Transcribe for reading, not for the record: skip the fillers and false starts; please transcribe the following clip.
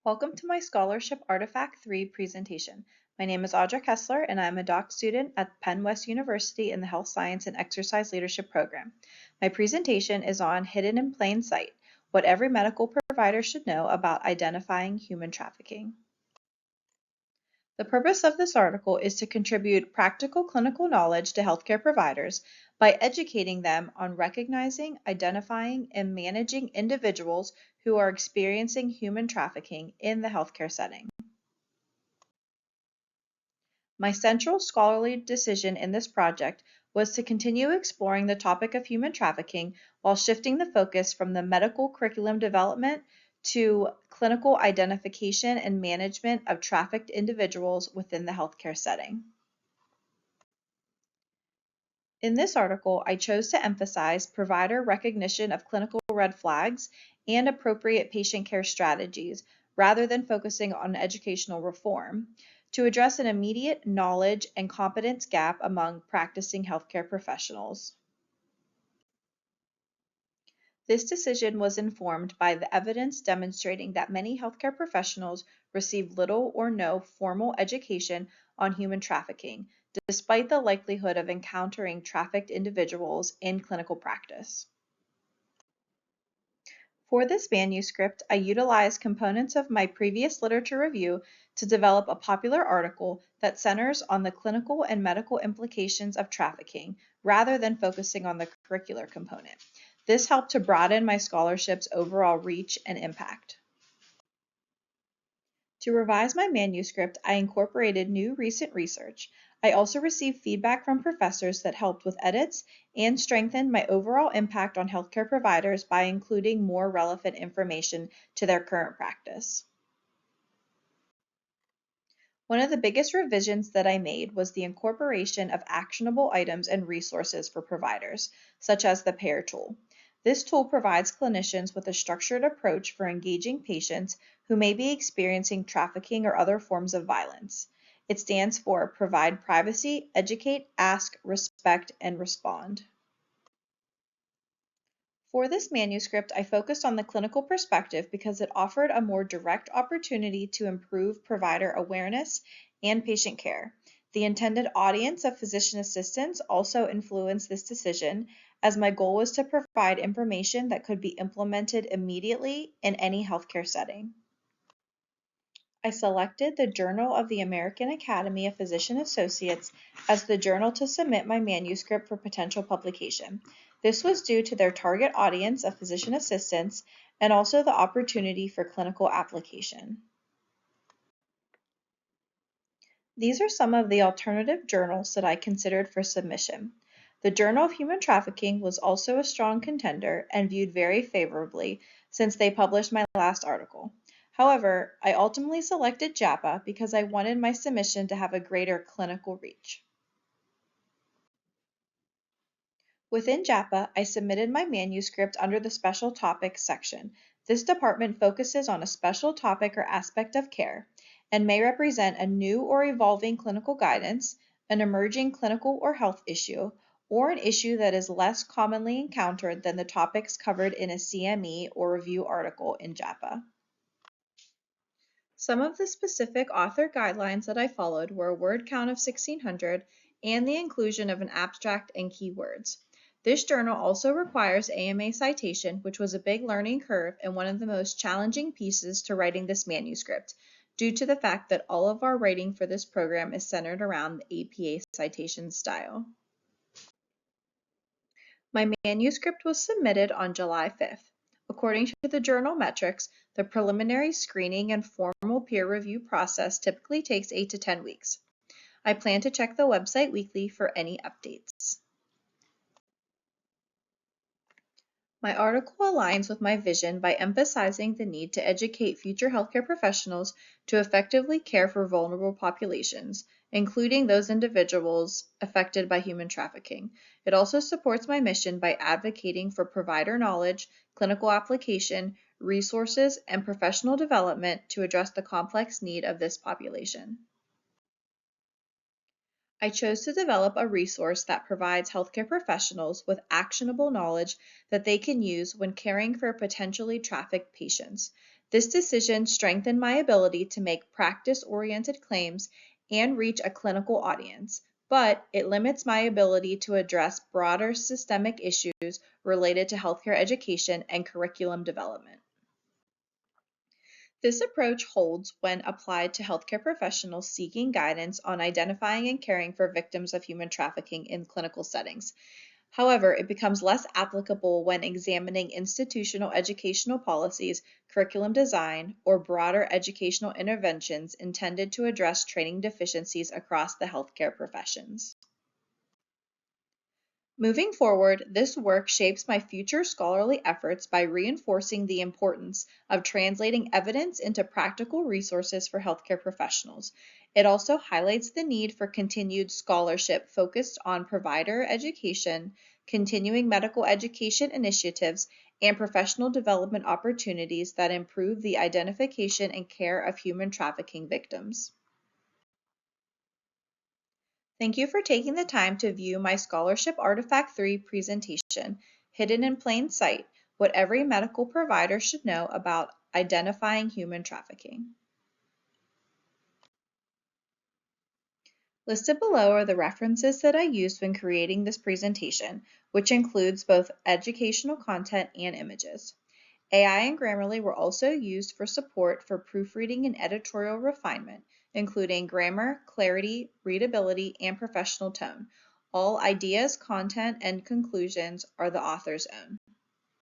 Welcome to my Scholarship Artifact 3 presentation. My name is Audra Kessler and I'm a doc student at Penn West University in the Health Science and Exercise Leadership program. My presentation is on Hidden in Plain Sight, what every medical provider should know about identifying human trafficking. The purpose of this article is to contribute practical clinical knowledge to healthcare providers by educating them on recognizing, identifying, and managing individuals who are experiencing human trafficking in the healthcare setting. My central scholarly decision in this project was to continue exploring the topic of human trafficking while shifting the focus from the medical curriculum development to clinical identification and management of trafficked individuals within the healthcare setting. In this article, I chose to emphasize provider recognition of clinical red flags and appropriate patient care strategies rather than focusing on educational reform to address an immediate knowledge and competence gap among practicing healthcare professionals. This decision was informed by the evidence demonstrating that many healthcare professionals receive little or no formal education on human trafficking, despite the likelihood of encountering trafficked individuals in clinical practice. For this manuscript, I utilized components of my previous literature review to develop a popular article that centers on the clinical and medical implications of trafficking, rather than focusing on the curricular component. This helped to broaden my scholarship's overall reach and impact. To revise my manuscript, I incorporated new recent research. I also received feedback from professors that helped with edits and strengthened my overall impact on healthcare providers by including more relevant information to their current practice. One of the biggest revisions that I made was the incorporation of actionable items and resources for providers, such as the PAIR tool. This tool provides clinicians with a structured approach for engaging patients who may be experiencing trafficking or other forms of violence. It stands for Provide Privacy, Educate, Ask, Respect, and Respond. For this manuscript, I focused on the clinical perspective because it offered a more direct opportunity to improve provider awareness and patient care. The intended audience of physician assistants also influenced this decision, as my goal was to provide information that could be implemented immediately in any healthcare setting. I selected the Journal of the American Academy of Physician Associates as the journal to submit my manuscript for potential publication. This was due to their target audience of physician assistants and also the opportunity for clinical application. These are some of the alternative journals that I considered for submission. The Journal of Human Trafficking was also a strong contender and viewed very favorably since they published my last article. However, I ultimately selected JAPA because I wanted my submission to have a greater clinical reach. Within JAPA, I submitted my manuscript under the Special Topics section. This department focuses on a special topic or aspect of care and may represent a new or evolving clinical guidance, an emerging clinical or health issue, or an issue that is less commonly encountered than the topics covered in a CME or review article in JAPA. Some of the specific author guidelines that I followed were a word count of 1,600 and the inclusion of an abstract and keywords. This journal also requires AMA citation, which was a big learning curve and one of the most challenging pieces to writing this manuscript, due to the fact that all of our writing for this program is centered around the APA citation style. My manuscript was submitted on July 5th. According to the journal metrics, the preliminary screening and formal peer review process typically takes 8 to 10 weeks. I plan to check the website weekly for any updates. My article aligns with my vision by emphasizing the need to educate future healthcare professionals to effectively care for vulnerable populations, including those individuals affected by human trafficking. It also supports my mission by advocating for provider knowledge, clinical application, resources, and professional development to address the complex need of this population. I chose to develop a resource that provides healthcare professionals with actionable knowledge that they can use when caring for potentially trafficked patients. This decision strengthened my ability to make practice-oriented claims and reach a clinical audience, but it limits my ability to address broader systemic issues related to healthcare education and curriculum development. This approach holds when applied to healthcare professionals seeking guidance on identifying and caring for victims of human trafficking in clinical settings. However, it becomes less applicable when examining institutional educational policies, curriculum design, or broader educational interventions intended to address training deficiencies across the healthcare professions. Moving forward, this work shapes my future scholarly efforts by reinforcing the importance of translating evidence into practical resources for healthcare professionals. It also highlights the need for continued scholarship focused on provider education, continuing medical education initiatives, and professional development opportunities that improve the identification and care of human trafficking victims. Thank you for taking the time to view my Scholarship Artifact 3 presentation, Hidden in Plain Sight: What Every Medical Provider Should Know About Identifying Human Trafficking. Listed below are the references that I used when creating this presentation, which includes both educational content and images. AI and Grammarly were also used for support for proofreading and editorial refinement, including grammar, clarity, readability, and professional tone. All ideas, content, and conclusions are the author's own.